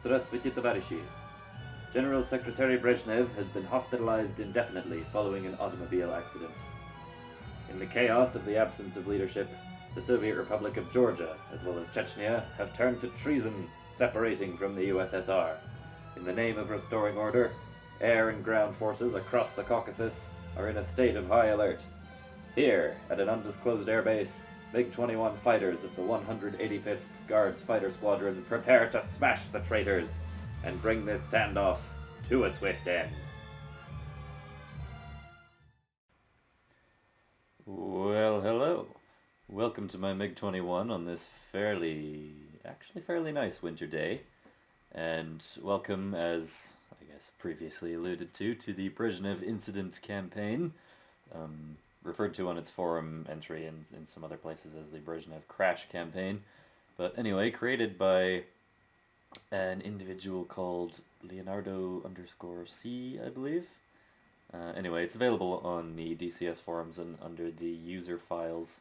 Здравствуйте, товарищи. General Secretary Brezhnev has been hospitalized indefinitely following an automobile accident. In the chaos of the absence of leadership, the Soviet Republic of Georgia, as well as Chechnya, have turned to treason, separating from the USSR. In the name of restoring order, air and ground forces across the Caucasus are in a state of high alert. Here, at an undisclosed airbase, MiG-21 fighters of the 185th Guards Fighter Squadron prepare to smash the traitors and bring this standoff to a swift end. Well, hello. Welcome to my MiG-21 on this fairly nice winter day. And welcome, as I guess previously alluded to the Brezhnev incident campaign, referred to on its forum entry and in some other places as the Brezhnev crash campaign. But anyway, created by an individual called Leonardo_C, I believe. Anyway, it's available on the DCS forums and under the user files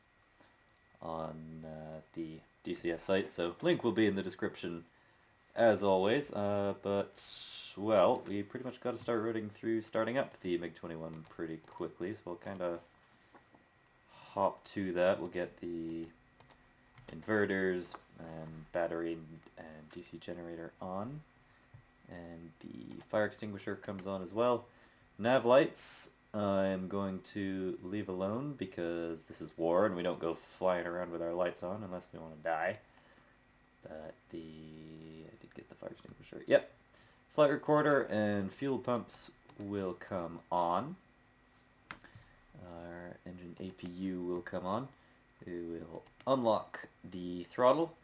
on the DCS site, so link will be in the description as always, but, well, we pretty much got to start starting up the MiG-21 pretty quickly, so we'll kind of hop to that. We'll get the inverters and battery and DC generator on, and the fire extinguisher comes on as well. Nav lights I'm going to leave alone because this is war and we don't go flying around with our lights on unless we want to die. But I did get the fire extinguisher. Yep. Flight recorder and fuel pumps will come on. Our engine APU will come on. We will unlock the throttle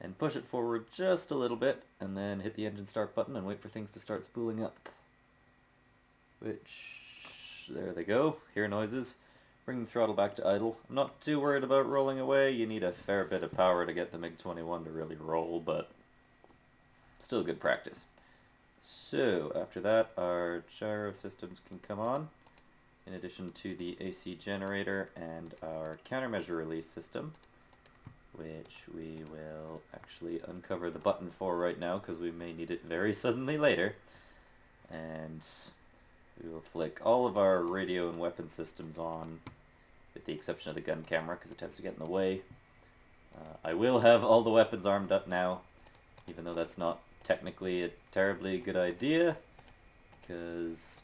and push it forward just a little bit and then hit the engine start button and wait for things to start spooling up. Which, there they go, hear noises. Bring the throttle back to idle. I'm not too worried about rolling away. You need a fair bit of power to get the MiG-21 to really roll, but still good practice. So, after that, our gyro systems can come on, in addition to the AC generator and our countermeasure release system, which we will actually uncover the button for right now because we may need it very suddenly later. And we will flick all of our radio and weapon systems on, with the exception of the gun camera because it tends to get in the way. I will have all the weapons armed up now, even though that's not technically a terribly good idea, because,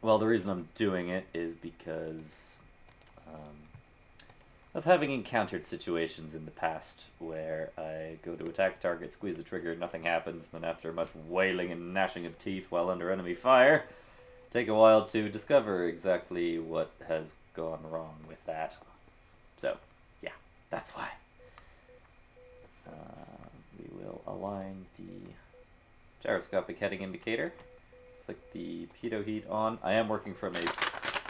well, the reason I'm doing it is because of having encountered situations in the past where I go to attack target, squeeze the trigger, nothing happens, then after much wailing and gnashing of teeth while under enemy fire, take a while to discover exactly what has gone wrong with that. So, yeah, that's why. We will align the gyroscopic heading indicator, flick the pitot heat on. I am working from a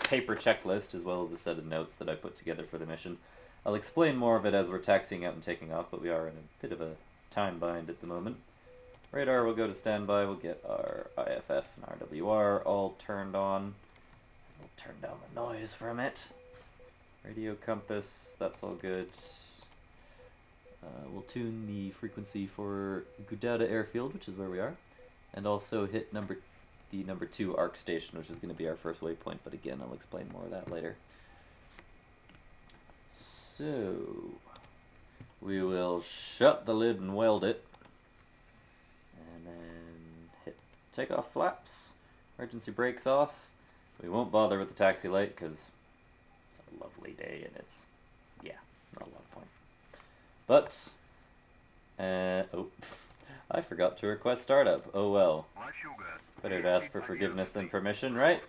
paper checklist as well as a set of notes that I put together for the mission. I'll explain more of it as we're taxiing out and taking off, but we are in a bit of a time bind at the moment. Radar will go to standby. We'll get our IFF and RWR all turned on. We'll turn down the noise from it. Radio compass, that's all good. We'll tune the frequency for Gudauda Airfield, which is where we are, and also hit the number 2 arc station, which is going to be our first waypoint, but again, I'll explain more of that later. So, we will shut the lid and weld it, and then hit takeoff flaps, emergency brakes off. We won't bother with the taxi light because it's a lovely day and it's, yeah, not a lot of point. But, oh, I forgot to request startup. Oh well. Better to ask for forgiveness than permission, right?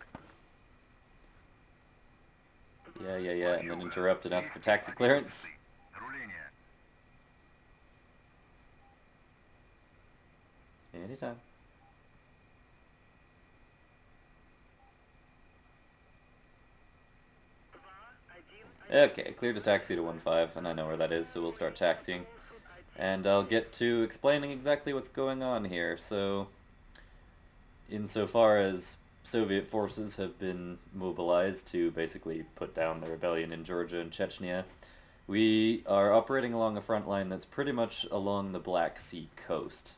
Yeah, and then interrupt and ask for taxi clearance. Anytime. Okay, clear to taxi to 1-5, and I know where that is, so we'll start taxiing. And I'll get to explaining exactly what's going on here. So, insofar as Soviet forces have been mobilized to basically put down the rebellion in Georgia and Chechnya, we are operating along a front line that's pretty much along the Black Sea coast.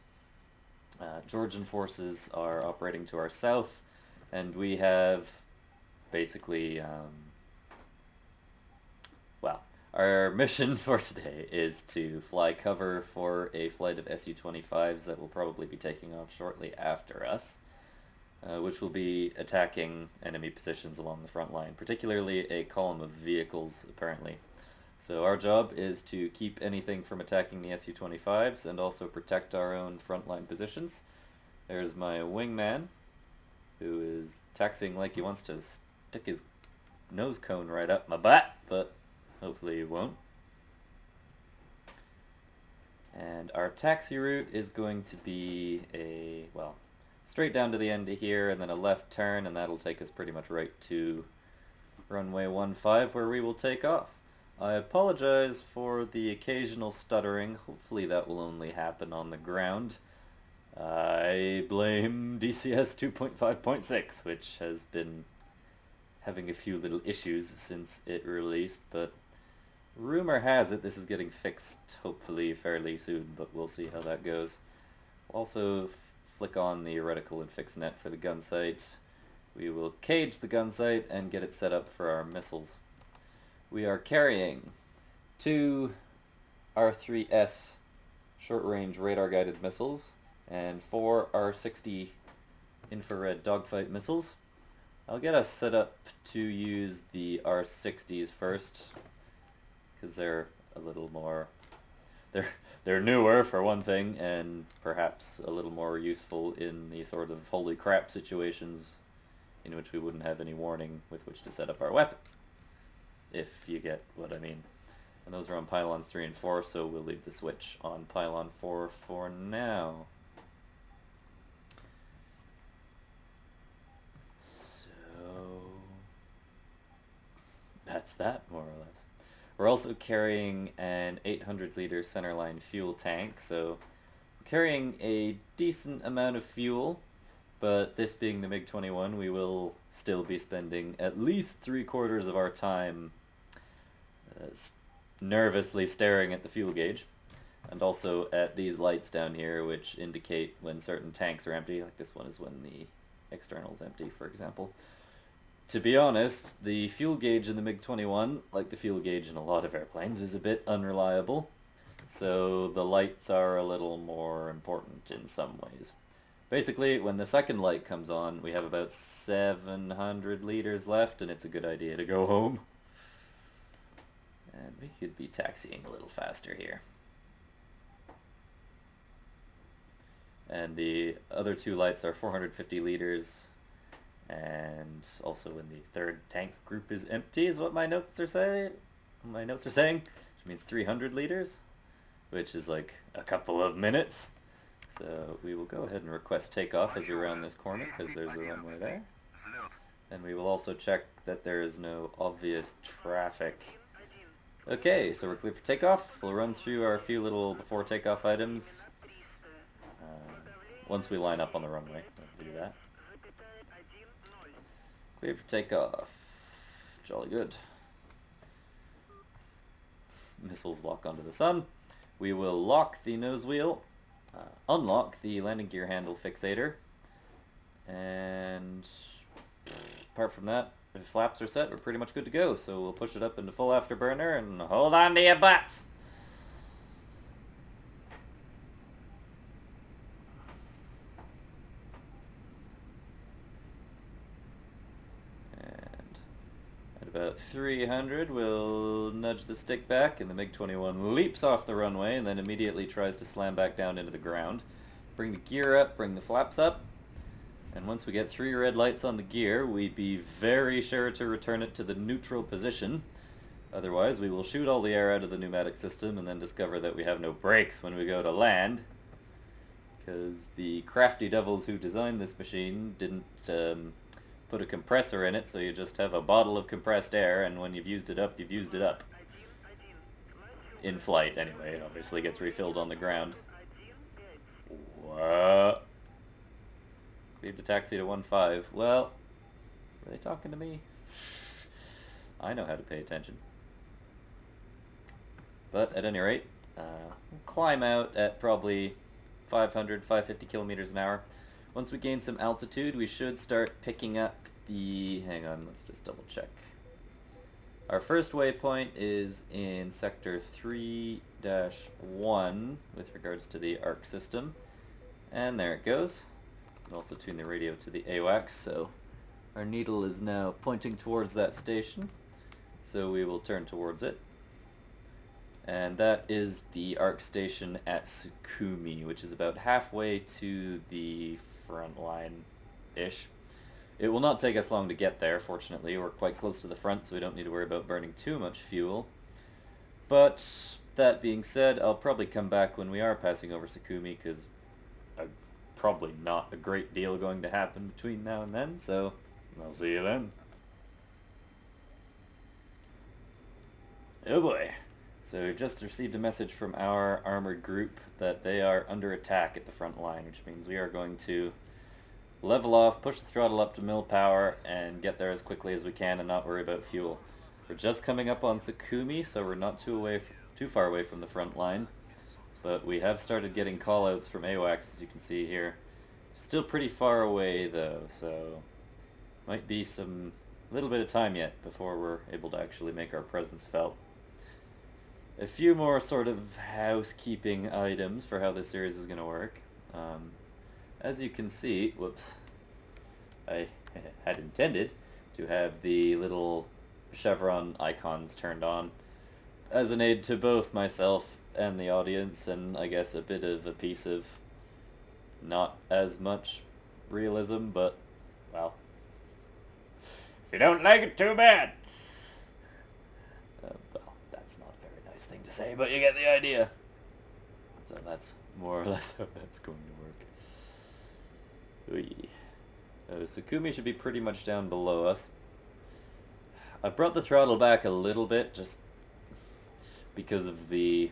Georgian forces are operating to our south, and we have basically, well, our mission for today is to fly cover for a flight of Su-25s that will probably be taking off shortly after us, which will be attacking enemy positions along the front line, particularly a column of vehicles, apparently. So our job is to keep anything from attacking the Su-25s and also protect our own frontline positions. There's my wingman, who is taxiing like he wants to stick his nose cone right up my butt, but hopefully he won't. And our taxi route is going to be well, straight down to the end of here and then a left turn, and that'll take us pretty much right to runway 15 where we will take off. I apologize for the occasional stuttering. Hopefully that will only happen on the ground. I blame DCS 2.5.6, which has been having a few little issues since it released, but rumor has it this is getting fixed hopefully fairly soon, but we'll see how that goes. Also flick on the reticle and fix net for the gun sight. We will cage the gun sight and get it set up for our missiles. We are carrying 2 R3S short-range radar-guided missiles and 4 R60 infrared dogfight missiles. I'll get us set up to use the R60s first, because they're a little more... They're newer, for one thing, and perhaps a little more useful in the sort of holy crap situations in which we wouldn't have any warning with which to set up our weapons, if you get what I mean. And those are on pylons 3 and 4, so we'll leave the switch on pylon 4 for now. So that's that, more or less. We're also carrying an 800-liter centerline fuel tank, so we're carrying a decent amount of fuel, but this being the MiG-21, we will still be spending at least 3/4 of our time nervously staring at the fuel gauge, and also at these lights down here, which indicate when certain tanks are empty. Like this one is when the external is empty, for example. To be honest, the fuel gauge in the MiG-21, like the fuel gauge in a lot of airplanes, is a bit unreliable, so the lights are a little more important in some ways. Basically, when the second light comes on, we have about 700 liters left, and it's a good idea to go home. And we could be taxiing a little faster here. And the other 2 lights are 450 liters, and also when the third tank group is empty is what my notes are saying. Which means 300 liters, which is like a couple of minutes. So we will go ahead and request takeoff as we round this corner, because there's a runway there. And we will also check that there is no obvious traffic. Okay, so we're clear for takeoff. We'll run through our few little before takeoff items once we line up on the runway. We'll do that. Clear for takeoff. Jolly good. Missiles lock onto the sun. We will lock the nose wheel, unlock the landing gear handle fixator, and apart from that, if flaps are set, we're pretty much good to go. So we'll push it up into full afterburner and hold on to your butts! About 300, we'll nudge the stick back, and the MiG-21 leaps off the runway and then immediately tries to slam back down into the ground. Bring the gear up, bring the flaps up, and once we get 3 red lights on the gear, we'd be very sure to return it to the neutral position. Otherwise, we will shoot all the air out of the pneumatic system and then discover that we have no brakes when we go to land, because the crafty devils who designed this machine didn't put a compressor in it, so you just have a bottle of compressed air, and when you've used it up, you've used it up. In flight, anyway. It obviously gets refilled on the ground. What? Leave the taxi to 15. Well, are they talking to me? I know how to pay attention. But at any rate, we'll climb out at probably 500, 550 kilometers an hour. Once we gain some altitude, we should start picking up the... Hang on, let's just double check. Our first waypoint is in sector 3-1 with regards to the arc system. And there it goes. You can also tune the radio to the AWACS, so our needle is now pointing towards that station. So we will turn towards it. And that is the ARC station at Sukhumi, which is about halfway to the front line-ish. It will not take us long to get there, fortunately. We're quite close to the front, so we don't need to worry about burning too much fuel. But that being said, I'll probably come back when we are passing over Sukhumi, because probably not a great deal going to happen between now and then, so I'll see you then. Oh boy. So we've just received a message from our armored group that they are under attack at the front line, which means we are going to level off, push the throttle up to mill power, and get there as quickly as we can and not worry about fuel. We're just coming up on Sukhumi, so we're not too far away from the front line, but we have started getting callouts from AWACS, as you can see here. Still pretty far away though, so might be some little bit of time yet before we're able to actually make our presence felt. A few more sort of housekeeping items for how this series is going to work. As you can see, whoops, I had intended to have the little chevron icons turned on as an aid to both myself and the audience, and I guess a bit of a piece of not as much realism, but, well, if you don't like it, too bad. Well, that's not a very nice thing to say, but you get the idea. So that's more or less how that's going to work. Ooh. Sukhumi should be pretty much down below us. I brought the throttle back a little bit, just because of the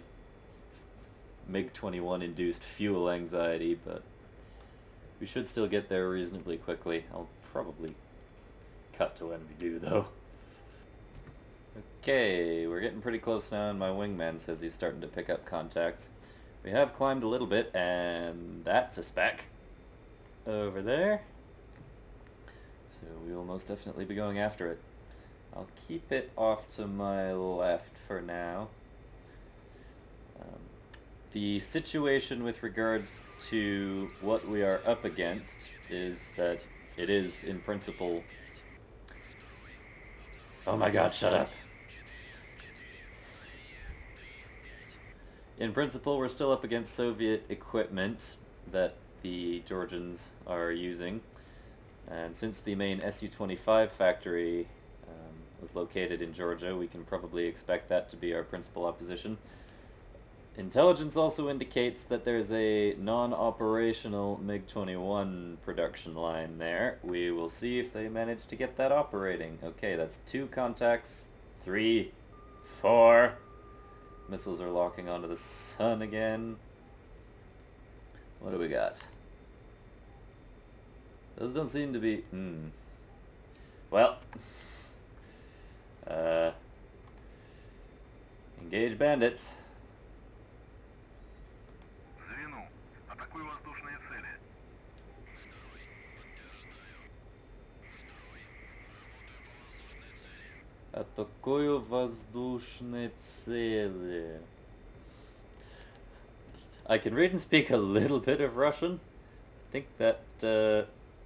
MiG-21 induced fuel anxiety, but we should still get there reasonably quickly. I'll probably cut to when we do, though. Okay, we're getting pretty close now, and my wingman says he's starting to pick up contacts. We have climbed a little bit, and that's a spec over there. So we will most definitely be going after it. I'll keep it off to my left for now. The situation with regards to what we are up against is that it is, in principle... Oh my god, shut up. In principle, we're still up against Soviet equipment that the Georgians are using. And since the main Su-25 factory was located in Georgia, we can probably expect that to be our principal opposition. Intelligence also indicates that there's a non-operational MiG-21 production line there. We will see if they manage to get that operating. Okay, that's 2 contacts, 3, 4. Missiles are locking onto the sun again. What do we got? Those don't seem to be... Well. Engage bandits. Атакую воздушные цели. I can read and speak a little bit of Russian. I think that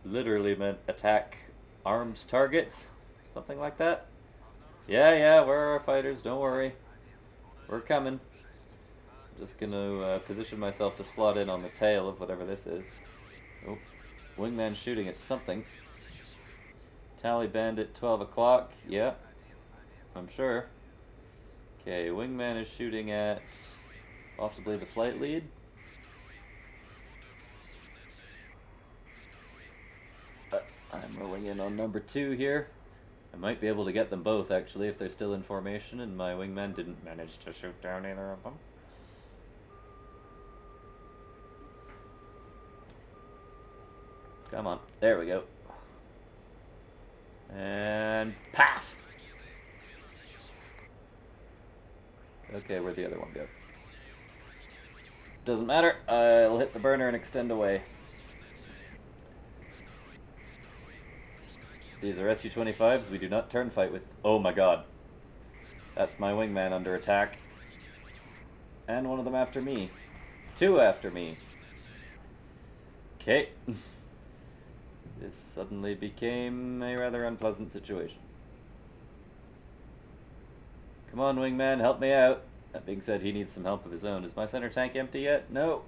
literally meant attack armed targets. Something like that. Yeah, we're our fighters, don't worry. We're coming. I'm just gonna position myself to slot in on the tail of whatever this is. Oh, wingman shooting at something. Tally bandit 12 o'clock, yeah. I'm sure. Okay, wingman is shooting at possibly the flight lead. I'm rolling in on number 2 here. I might be able to get them both, actually, if they're still in formation, and my wingman didn't manage to shoot down either of them. Come on. There we go. And... paf! Okay, where'd the other one go? Doesn't matter. I'll hit the burner and extend away. If these are Su-25s, we do not turn fight with... Oh my god. That's my wingman under attack. And one of them after me. Two after me. Okay. This suddenly became a rather unpleasant situation. Come on, wingman, help me out. That being said, he needs some help of his own. Is my center tank empty yet? No.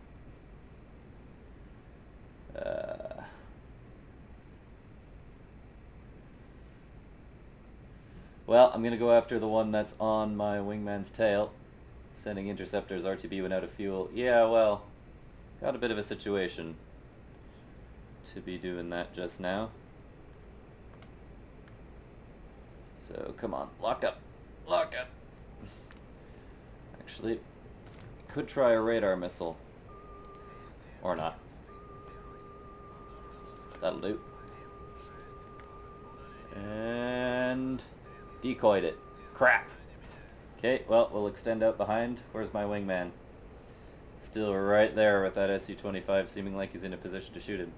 Well, I'm going to go after the one that's on my wingman's tail. Sending interceptors, RTB went out of fuel. Yeah, well, got a bit of a situation to be doing that just now. So, come on, lock up. Lock up. Actually, could try a radar missile. Or not. That'll do. And decoyed it. Crap. Okay, well, we'll extend out behind. Where's my wingman? Still right there with that Su-25, seeming like he's in a position to shoot him.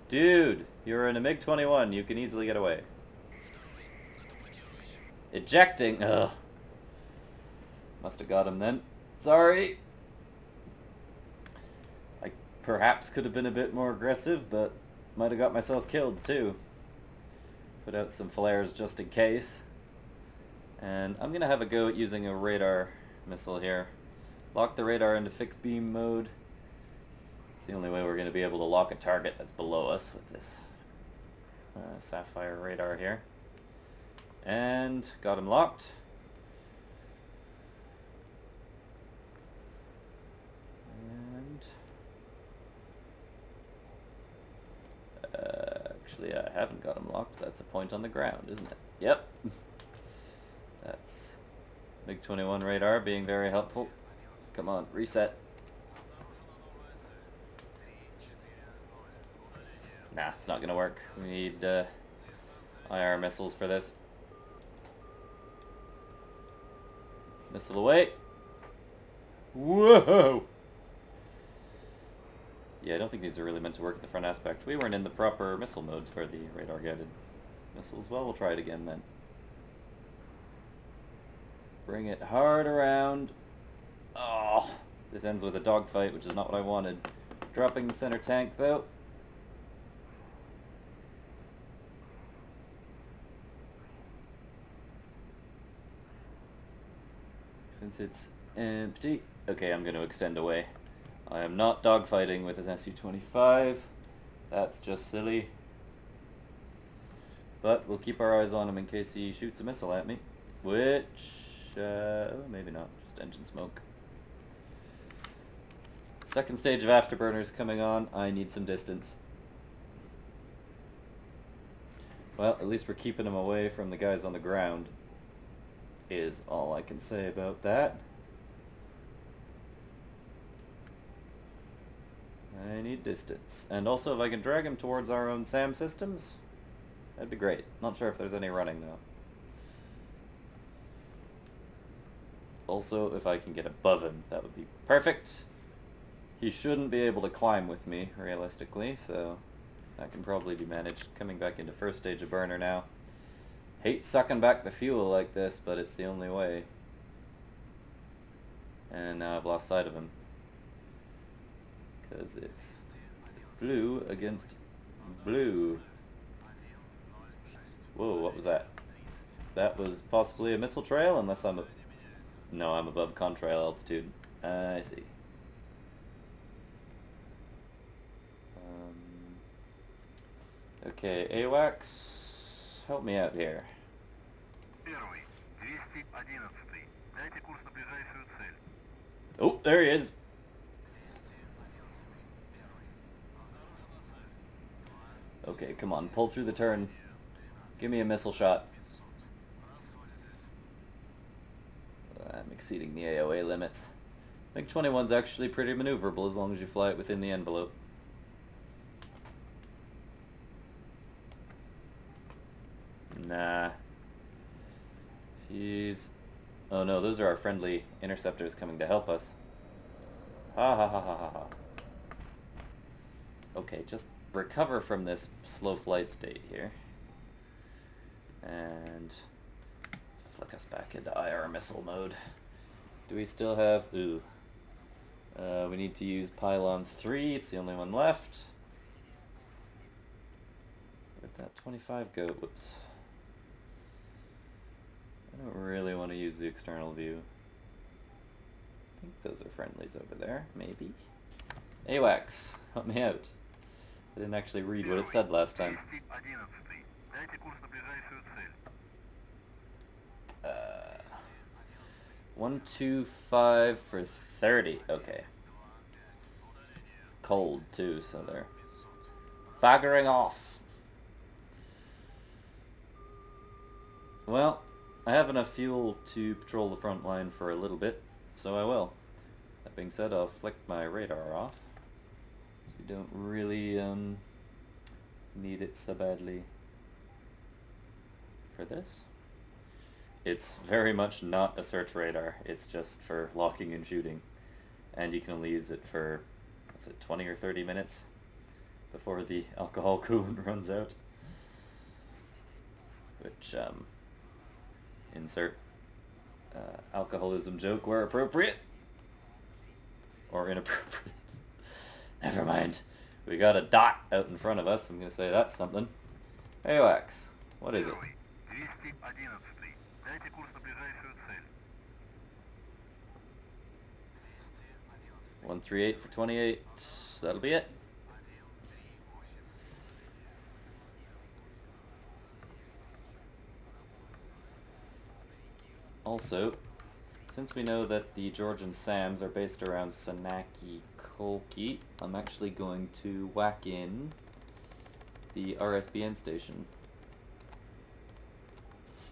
Dude, you're in a MiG-21. You can easily get away. Ejecting. Ugh. Must have got him then. Sorry. I perhaps could have been a bit more aggressive, but might have got myself killed too. Put out some flares just in case. And I'm going to have a go at using a radar missile here. Lock the radar into fixed beam mode. It's the only way we're going to be able to lock a target that's below us with this Sapphire radar here. And got him locked. And actually, I haven't got him locked. That's a point on the ground, isn't it? Yep. That's MiG-21 radar being very helpful. Come on, reset. Nah, it's not going to work. We need IR missiles for this. Missile away. Whoa! Yeah, I don't think these are really meant to work at the front aspect. We weren't in the proper missile mode for the radar-guided missiles. Well, we'll try it again then. Bring it hard around. Oh, this ends with a dogfight, which is not what I wanted. Dropping the center tank, though. Since it's empty. Okay, I'm going to extend away. I am not dogfighting with his Su-25. That's just silly. But we'll keep our eyes on him in case he shoots a missile at me. Which, maybe not. Just engine smoke. Second stage of afterburners coming on. I need some distance. Well, at least we're keeping him away from the guys on the ground. Is all I can say about that. I need distance. And also, if I can drag him towards our own SAM systems, that'd be great. Not sure if there's any running, though. Also, if I can get above him, that would be perfect. He shouldn't be able to climb with me, realistically, so that can probably be managed. Coming back into first stage of burner now. Hate sucking back the fuel like this, but it's the only way. And now I've lost sight of him. Because it's blue against blue. Whoa, what was that? That was possibly a missile trail, unless I'm no, I'm above contrail altitude. I see. Okay, AWACS, help me out here. Oh, there he is. Okay, come on, pull through the turn. Give me a missile shot. I'm exceeding the AOA limits. MiG-21's actually pretty maneuverable as long as you fly it within the envelope. Nah. He's... Oh no, those are our friendly interceptors coming to help us. Ha ha ha ha ha ha. Okay, just recover from this slow flight state here. And flick us back into IR missile mode. Do we still have... Ooh. We need to use Pylon 3. It's the only one left. Where'd that 25 go? Whoops. I don't really want to use the external view. I think those are friendlies over there. Maybe. AWACS, help me out. I didn't actually read what it said last time. 125 for 30. Okay. Cold too, so they're baggering off. Well, I have enough fuel to patrol the front line for a little bit, so I will. That being said, I'll flick my radar off, so we don't really need it so badly for this. It's very much not a search radar, it's just for locking and shooting, and you can only use it for, what's it, 20 or 30 minutes before the alcohol coolant runs out, which insert alcoholism joke where appropriate. Or inappropriate. Never mind. We got a dot out in front of us. I'm going to say that's something. AWACS. What is it? 138 for 28. That'll be it. Also, since we know that the Georgian SAMs are based around Sanaki Kolki, I'm actually going to whack in the RSBN station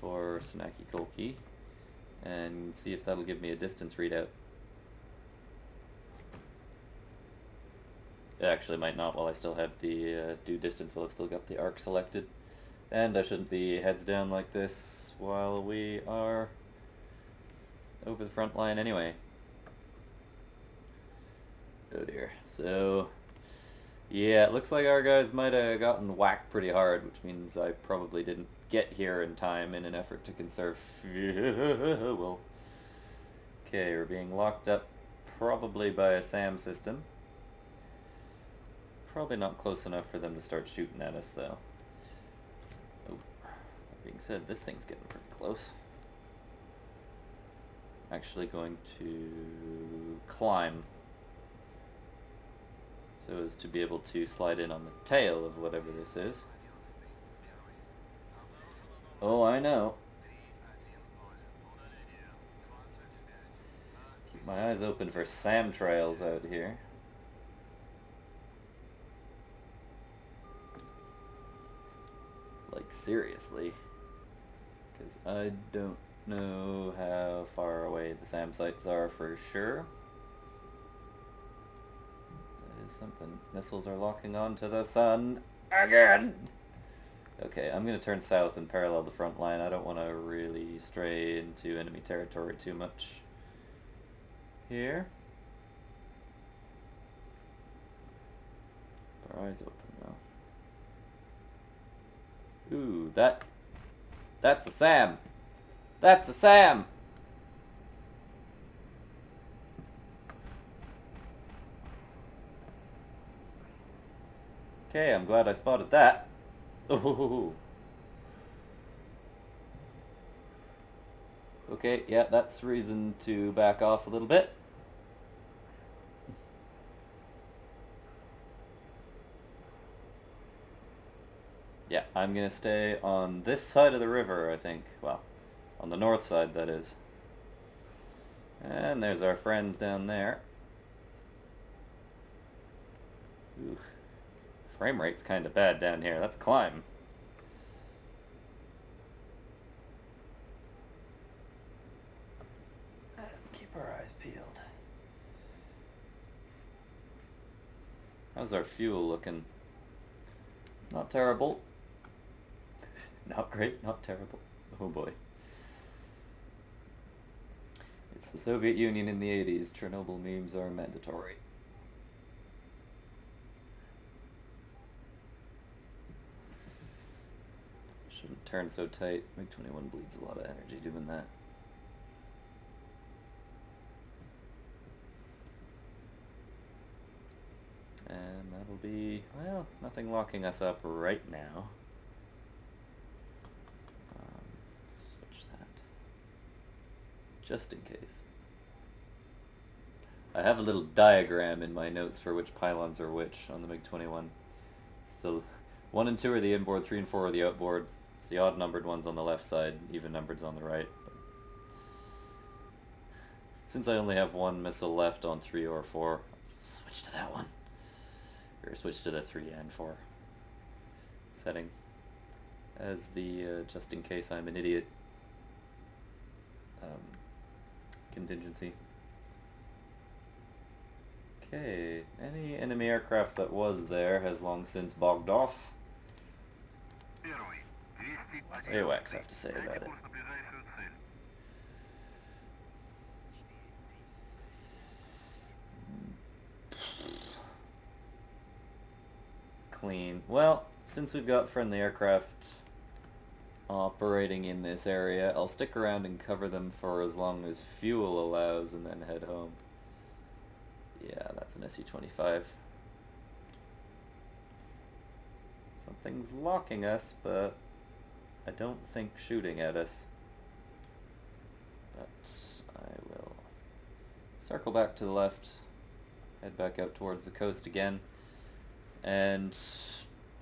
for Sanaki Kolki and see if that'll give me a distance readout. It actually might not while I still have the due distance, while I've still got the arc selected. And I shouldn't be heads down like this while we are over the front line anyway. Oh dear. So, yeah, it looks like our guys might have gotten whacked pretty hard, which means I probably didn't get here in time in an effort to conserve fuel. Okay, we're being locked up probably by a SAM system. Probably not close enough for them to start shooting at us, though. Oh, that being said, this thing's getting pretty close. Actually going to climb so as to be able to slide in on the tail of whatever this is. Oh, I know. Keep my eyes open for SAM trails out here. Like, seriously. Because I don't know how far away the SAM sites are for sure. That is something. Missiles are locking onto the sun again! Okay, I'm going to turn south and parallel the front line. I don't want to really stray into enemy territory too much here. Our eyes open though. Ooh, that's a SAM! That's a SAM! Okay, I'm glad I spotted that. Ooh. Okay, yeah, that's reason to back off a little bit. Yeah, I'm gonna stay on this side of the river, I think. Well, on the north side, that is. And there's our friends down there. Ooh. Frame rate's kind of bad down here. Let's climb. And keep our eyes peeled. How's our fuel looking? Not terrible. Not great, not terrible. Oh boy. It's the Soviet Union in the 80s. Chernobyl memes are mandatory. Shouldn't turn so tight. MiG-21 bleeds a lot of energy doing that. And that'll be, well, nothing locking us up right now. Switch that. Just in case. I have a little diagram in my notes for which pylons are which on the MiG-21. It's the 1 and 2 are the inboard, 3 and 4 are the outboard. It's the odd numbered ones on the left side, even numbered on the right. Since I only have one missile left on 3 or 4, I'll switch to that one. Or switch to the 3 and 4 setting as the just in case I'm an idiot contingency. Okay, any enemy aircraft that was there has long since bogged off. What's AWACS have to say about it? Clean. Well, since we've got friendly aircraft operating in this area, I'll stick around and cover them for as long as fuel allows and then head home. Yeah, that's an Su-25. Something's locking us, but I don't think shooting at us. But I will circle back to the left, head back out towards the coast again. And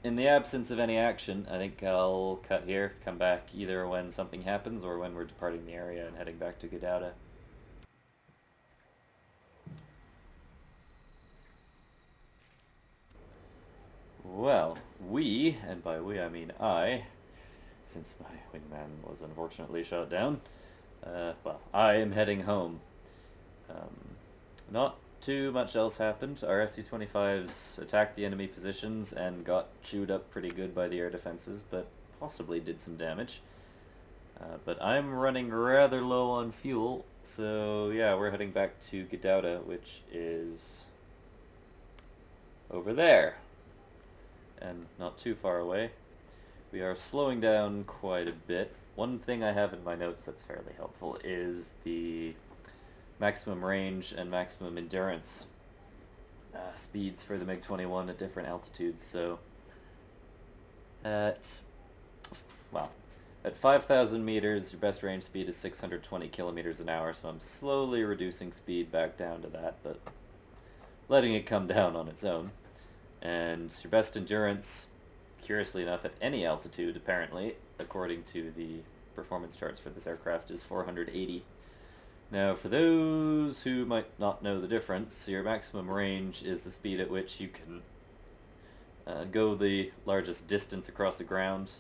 in the absence of any action, I think I'll cut here, come back either when something happens or when we're departing the area and heading back to Gudauda. Well, we, and by we I mean I, since my wingman was unfortunately shot down, well, I am heading home. Not too much else happened. Our Su-25s attacked the enemy positions and got chewed up pretty good by the air defenses, but possibly did some damage. But I'm running rather low on fuel, so yeah, we're heading back to Gudauda, which is over there, and not too far away. We are slowing down quite a bit. One thing I have in my notes that's fairly helpful is the maximum range and maximum endurance speeds for the MiG-21 at different altitudes. So at 5,000 meters, your best range speed is 620 kilometers an hour, so I'm slowly reducing speed back down to that, but letting it come down on its own. And your best endurance, curiously enough, at any altitude, apparently, according to the performance charts for this aircraft, is 480. Now, for those who might not know the difference, your maximum range is the speed at which you can go the largest distance across the ground.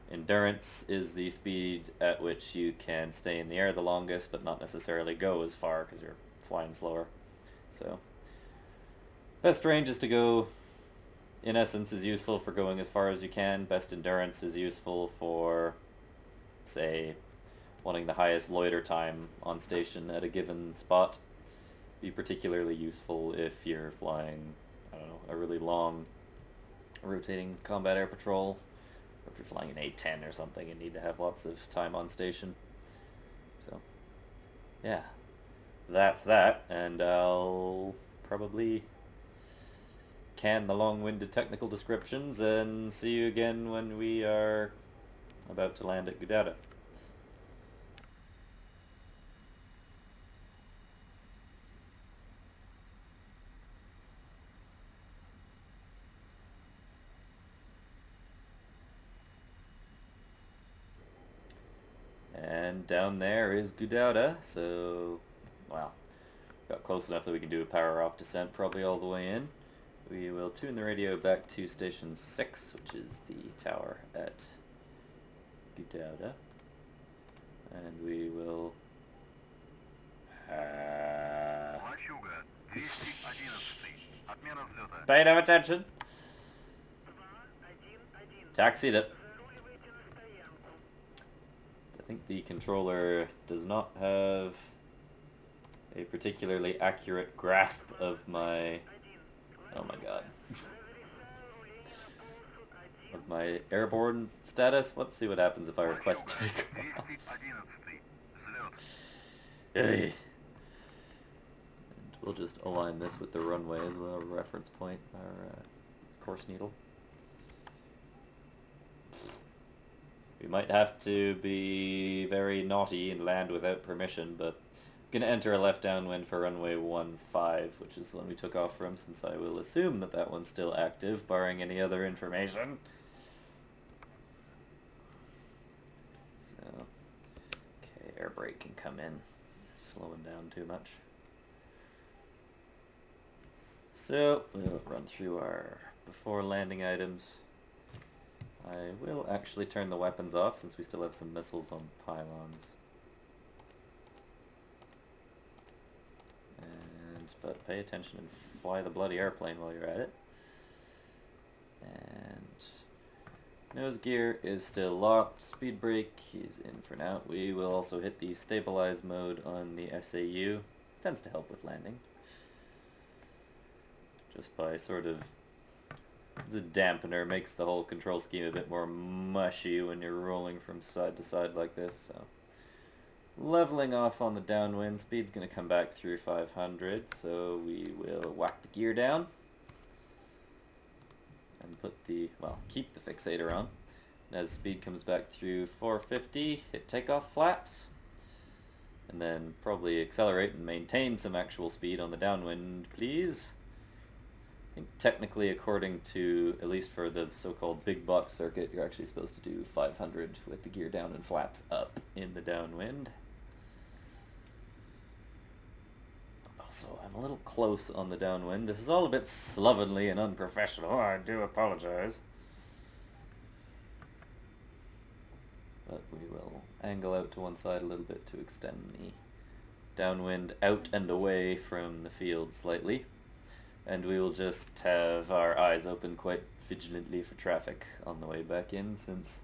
Endurance is the speed at which you can stay in the air the longest, but not necessarily go as far because you're flying slower. So, best range is to go, in essence, is useful for going as far as you can. Best endurance is useful for, say, wanting the highest loiter time on station at a given spot. Be particularly useful if you're flying, I don't know, a really long rotating combat air patrol, or if you're flying an A-10 or something and need to have lots of time on station. So, yeah, that's that, and I'll probably can the long-winded technical descriptions and see you again when we are about to land at Gudauda. And down there is Gudauda, so, well, got close enough that we can do a power-off descent probably all the way in. We will tune the radio back to Station 6, which is the tower at Gudauda. And we will... Pay no attention! Taxied it. I think the controller does not have a particularly accurate grasp of my... Oh my god. Of my airborne status. Let's see what happens if I request takeoff. Hey. And we'll just align this with the runway as well, reference point, our course needle. We might have to be very naughty and land without permission, but I'm going to enter a left downwind for runway 15, which is the one we took off from, since I will assume that that one's still active, barring any other information. So, okay, air brake can come in. It's slowing down too much. So, we'll run through our before landing items. I will actually turn the weapons off since we still have some missiles on pylons. But pay attention and fly the bloody airplane while you're at it. And nose gear is still locked. Speed brake is in for now. We will also hit the stabilize mode on the SAU. Tends to help with landing. Just by sort of... the dampener makes the whole control scheme a bit more mushy when you're rolling from side to side like this. So, leveling off on the downwind, speed's going to come back through 500, so we will whack the gear down and put the, well, keep the fixator on. And as speed comes back through 450, hit takeoff flaps, and then probably accelerate and maintain some actual speed on the downwind, please. I think technically, according to, at least for the so-called big box circuit, you're actually supposed to do 500 with the gear down and flaps up in the downwind. Also, I'm a little close on the downwind. This is all a bit slovenly and unprofessional. I do apologize. But we will angle out to one side a little bit to extend the downwind out and away from the field slightly. And we will just have our eyes open quite vigilantly for traffic on the way back in, since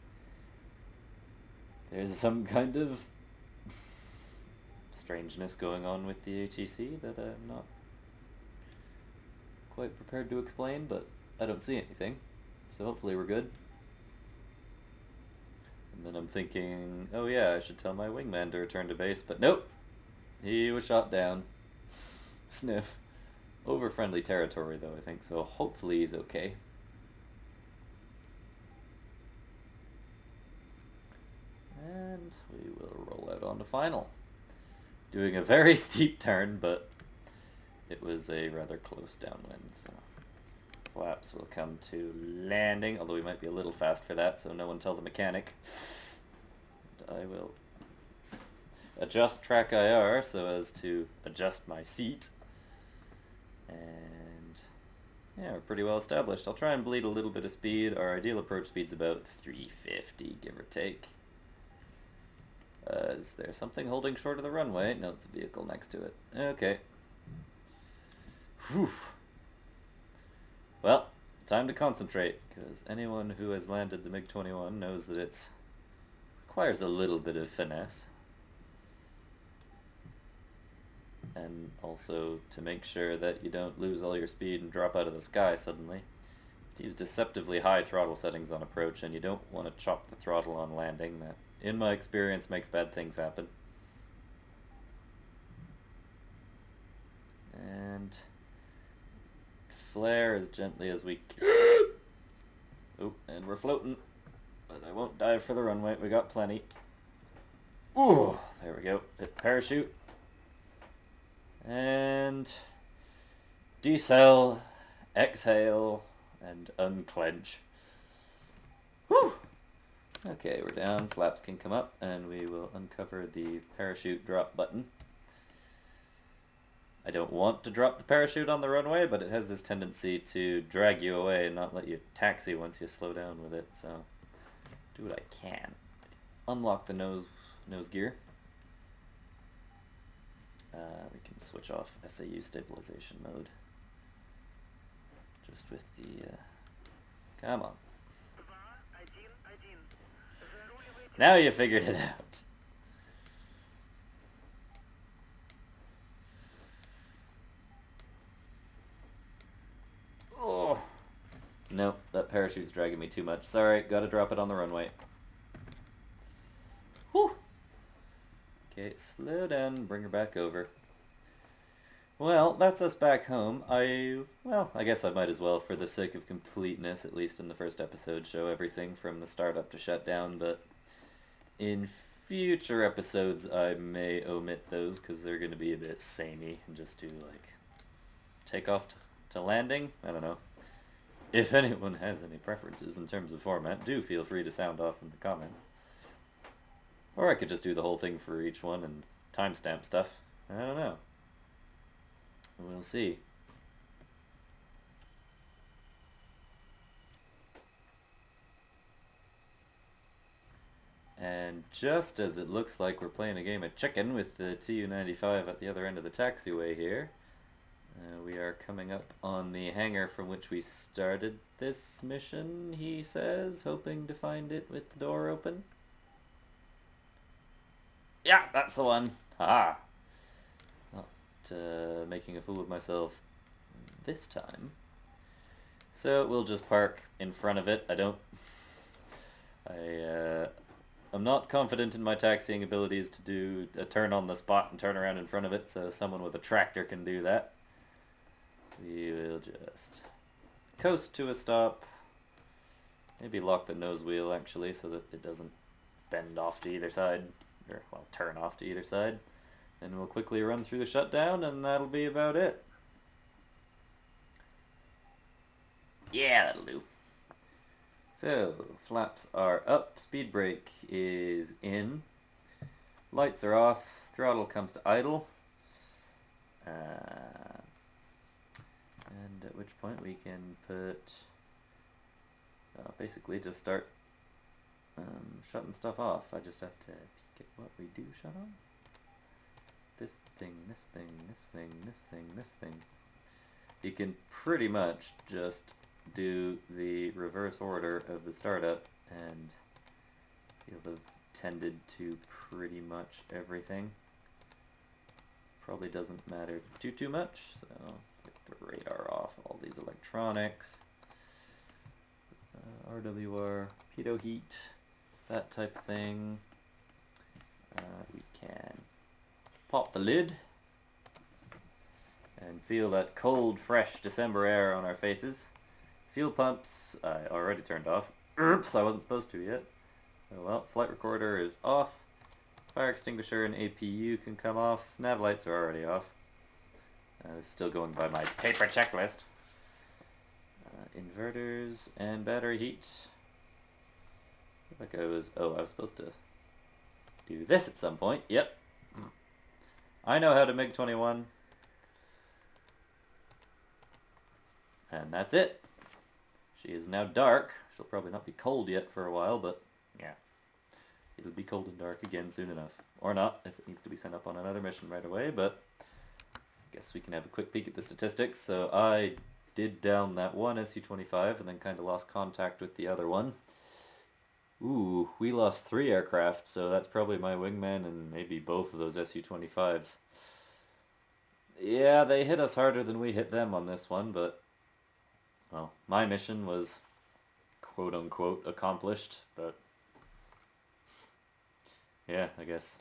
there's some kind of strangeness going on with the ATC that I'm not quite prepared to explain, but I don't see anything, so hopefully we're good. And then I'm thinking, oh yeah, I should tell my wingman to return to base, but nope, he was shot down. Sniff. Over friendly territory though, I think, so hopefully he's okay. And we will roll out on the final. Doing a very steep turn, but it was a rather close downwind, so flaps will come to landing, although we might be a little fast for that, so no one tell the mechanic. And I will adjust track IR so as to adjust my seat. And yeah, we're pretty well established. I'll try and bleed a little bit of speed. Our ideal approach speed's about 350, give or take. Is there something holding short of the runway? No, it's a vehicle next to it. Okay. Whew. Well, time to concentrate, because anyone who has landed the MiG-21 knows that it requires a little bit of finesse. And also to make sure that you don't lose all your speed and drop out of the sky suddenly. To use deceptively high throttle settings on approach, and you don't want to chop the throttle on landing. That, in my experience, makes bad things happen. And flare as gently as we can. Oh, and we're floating. But I won't dive for the runway, we got plenty. Ooh, there we go. Hit parachute. And decel, exhale, and unclench. Whew! Okay, we're down, flaps can come up, and we will uncover the parachute drop button. I don't want to drop the parachute on the runway, but it has this tendency to drag you away and not let you taxi once you slow down with it, so do what I can. Unlock the nose gear. We can switch off SAU stabilization mode. Just with the... come on. Now you figured it out. Nope, that parachute's dragging me too much. Sorry, gotta drop it on the runway. Whew! Okay, slow down, bring her back over. Well, that's us back home. I guess I might as well, for the sake of completeness, at least in the first episode, show everything from the start up to shutdown, but in future episodes I may omit those because they're going to be a bit samey and just do, like, takeoff to landing? I don't know. If anyone has any preferences in terms of format, do feel free to sound off in the comments. Or I could just do the whole thing for each one and timestamp stuff. I don't know. We'll see. And just as it looks like we're playing a game of chicken with the Tu-95 at the other end of the taxiway here, we are coming up on the hangar from which we started this mission, he says, hoping to find it with the door open. Yeah, that's the one. Haha. Not making a fool of myself this time. So we'll just park in front of it. I'm not confident in my taxiing abilities to do a turn on the spot and turn around in front of it, so someone with a tractor can do that. We will just coast to a stop. Maybe lock the nose wheel, actually, so that it doesn't bend off to either side, or, well, turn off to either side. And we'll quickly run through the shutdown, and that'll be about it. Yeah, that'll do. So, flaps are up, speed brake is in, lights are off, throttle comes to idle, and at which point we can put, basically just start shutting stuff off. I just have to get what we do shut on. This thing, this thing, this thing, this thing, this thing. You can pretty much just do the reverse order of the startup and you'll have tended to pretty much everything. Probably doesn't matter too much, so get the radar off, all these electronics, RWR, pitot heat, that type of thing. We can pop the lid and feel that cold, fresh December air on our faces. Fuel pumps, I already turned off. Oops, I wasn't supposed to yet. Oh well, flight recorder is off. Fire extinguisher and APU can come off. Nav lights are already off. Still going by my paper checklist. Inverters and battery heat. I think I was supposed to do this at some point. Yep. I know how to MiG-21. And that's it. She is now dark. She'll probably not be cold yet for a while, but yeah. It'll be cold and dark again soon enough. Or not, if it needs to be sent up on another mission right away, but I guess we can have a quick peek at the statistics. So I did down that one Su-25 and then kind of lost contact with the other one. Ooh, we lost 3 aircraft, so that's probably my wingman and maybe both of those Su-25s. Yeah, they hit us harder than we hit them on this one, but well, my mission was quote-unquote accomplished, but yeah, I guess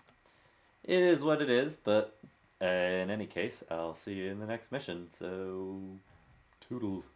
it is what it is, but in any case, I'll see you in the next mission, so toodles.